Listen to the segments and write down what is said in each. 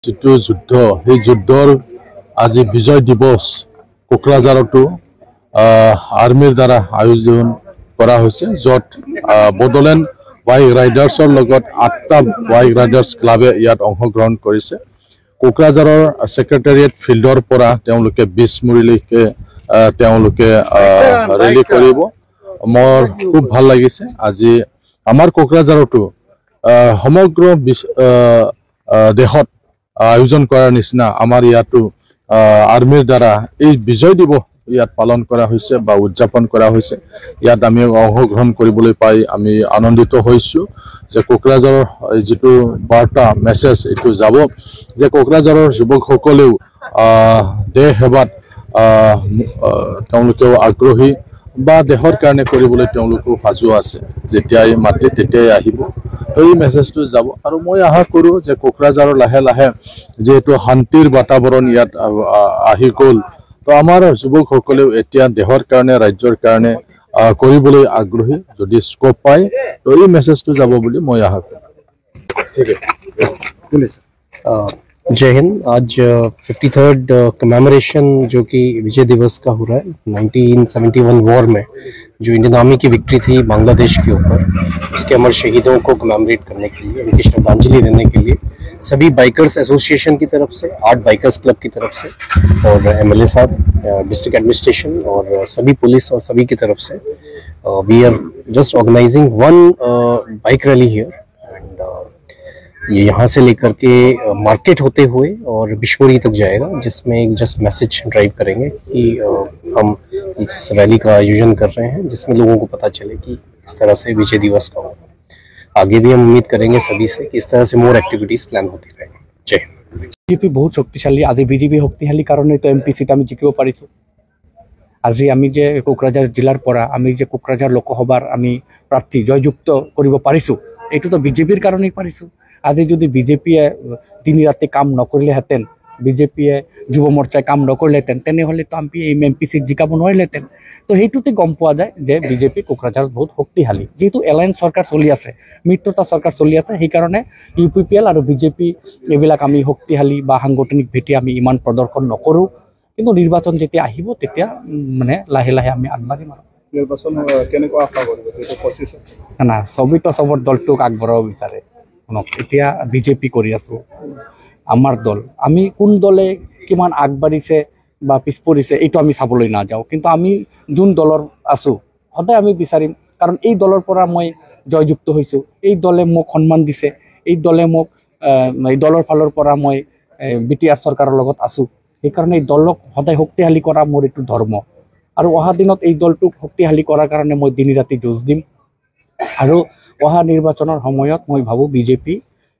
যিটো যুদ্ধ সেই যুদ্ধৰ আজি বিজয় দিৱস কোকৰাঝাৰতো আৰ্মিৰ দ্বাৰা আয়োজন কৰা হৈছে য'ত বডোলেণ্ড বাইক ৰাইডাৰ্ছৰ লগত 8টা বাইক ৰাইডাৰ্ছ ক্লাবে ইয়াত অংশগ্ৰহণ কৰিছে। কোকৰাঝাৰৰ সেক্ৰেটাৰিয়েট ফিল্ডৰ পৰা তেওঁলোকে 20 মুৰিলৈকে তেওঁলোকে ৰেলী কৰিব। মোৰ খুব ভাল লাগিছে আজি আমাৰ কোকৰাঝাৰতো সমগ্ৰ দেশত আয়োজন কৰাৰ নিচিনা আমাৰ ইয়াতো আৰ্মিৰ দ্বাৰা এই বিজয় দিৱস ইয়াত পালন কৰা হৈছে বা উদযাপন কৰা হৈছে। ইয়াত আমি অংশগ্ৰহণ কৰিবলৈ পাই আমি আনন্দিত হৈছোঁ যে কোকৰাঝাৰৰ যিটো বাৰ্তা মেছেজ এইটো যাব যে কোকৰাঝাৰৰ যুৱকসকলেও দেশ সেৱাত তেওঁলোকেও আগ্ৰহী বা দেশৰ কাৰণে কৰিবলৈ তেওঁলোকো সাজু আছে। যেতিয়াই মাতে তেতিয়াই আহিব। এই মেছেজটো যাব আৰু মই আশা কৰোঁ যে কোকৰাঝাৰৰ লাহে লাহে যেহেতু শান্তিৰ বাতাবৰণ ইয়াত আহি গ'ল তো আমাৰ যুৱকসকলেও এতিয়া দেশৰ কাৰণে ৰাজ্যৰ কাৰণে কৰিবলৈ আগ্ৰহী যদি স্কোপ পায় তো এই মেছেজটো যাব বুলি মই আশা কৰোঁ। ঠিক আছে। जय हिंद। आज 53rd कमेमोरेशन जो कि विजय दिवस का हो रहा है 1971 वॉर में जो इंडियन आर्मी की विक्ट्री थी बांग्लादेश के ऊपर, उसके अमर शहीदों को कमेमोरेट करने के लिए, उनकी श्रद्धांजलि देने के लिए सभी बाइकर्स एसोसिएशन की तरफ से, आर्ट बाइकर्स क्लब की तरफ से और एमएलए साहब, डिस्ट्रिक्ट एडमिनिस्ट्रेशन और सभी पुलिस और सभी की तरफ से we are just organising one bike rally here. ये यहाँ से लेकर के मार्केट होते हुए और बिशमोरी तक जाएगा, जिसमें एक जस्ट मैसेज ड्राइव करेंगे कि हम इस रैली का आयोजन कर रहे हैं जिसमें लोगों को पता चले कि इस तरह से विजय दिवस का होगा। आगे भी हम उम्मीद करेंगे सभी से कि इस तरह से मोर एक्टिविटीज प्लान होती रहेंगी। जय हिंद। বিজেপি বহুত শক্তিশালী। আজি বিজেপি শক্তিশালী কাৰণে তো এমপি সিট আমি জিকিব পাৰিছোঁ। আজি আমি যে কোকৰাঝাৰ জিলাৰ পৰা আমি যে কোকৰাঝাৰ লোকসভাৰ আমি প্ৰাৰ্থী জয়যুক্ত কৰিব পাৰিছোঁ, এইটো তো বিজেপিৰ কাৰণেই পাৰিছোঁ। আজি যদি বিজেপিয়ে দিন ৰাতি কাম নকৰিলেহেঁতেন, বিজেপিয়ে যুৱ মৰ্চাই কাম নকৰিলেহেঁতেন, তেনেহ'লে তো আমি এই এমপি সিট জিকাব নোৱাৰিলেহেঁতেন। তো সেইটোতে গম পোৱা যায় যে বিজেপি কোকৰাঝাৰত বহুত শক্তিশালী। যিহেতু এলায়েন্স চৰকাৰ চলি আছে, মিত্ৰতা চৰকাৰ চলি আছে, সেইকাৰণে UPPL আৰু বিজেপি এইবিলাক আমি শক্তিশালী বা সাংগঠনিক ভেটি আমি ইমান প্ৰদৰ্শন নকৰোঁ। কিন্তু নিৰ্বাচন যেতিয়া আহিব তেতিয়া মানে লাহে লাহে আমি আগবাঢ়িম। আৰু নিৰ্বাচন কেনেকুৱা আশা কৰিব না চবেই তো চবৰ দলটোক আগবঢ়াব বিচাৰে। এতিয়া বিজেপি কৰি আছোঁ আমাৰ দল, আমি কোন দলে কিমান আগবাঢ়িছে বা পিছ পৰিছে এইটো আমি চাবলৈ নাযাওঁ, কিন্তু আমি যোন দলৰ আছোঁ সদায় আমি বিচাৰিম, কাৰণ এই দলৰ পৰা মই জয়যুক্ত হৈছোঁ, এই দলে মোক সন্মান দিছে, এই দলে মোক এই দলৰ ফালৰ পৰা মই BTR চৰকাৰৰ লগত আছোঁ। সেইকাৰণে এই দলক সদায় শক্তিশালী কৰা মোৰ এইটো ধৰ্ম আৰু অহা দিনত এই দলটোক শক্তিশালী কৰাৰ কাৰণে মই দিন ৰাতি যুঁজ দিম। আৰু অহা নিৰ্বাচনৰ সময়ত মই ভাবোঁ বিজেপি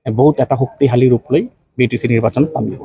বহুত এটা শক্তিশালী ৰূপ লৈ BTC নিৰ্বাচনত নামিব।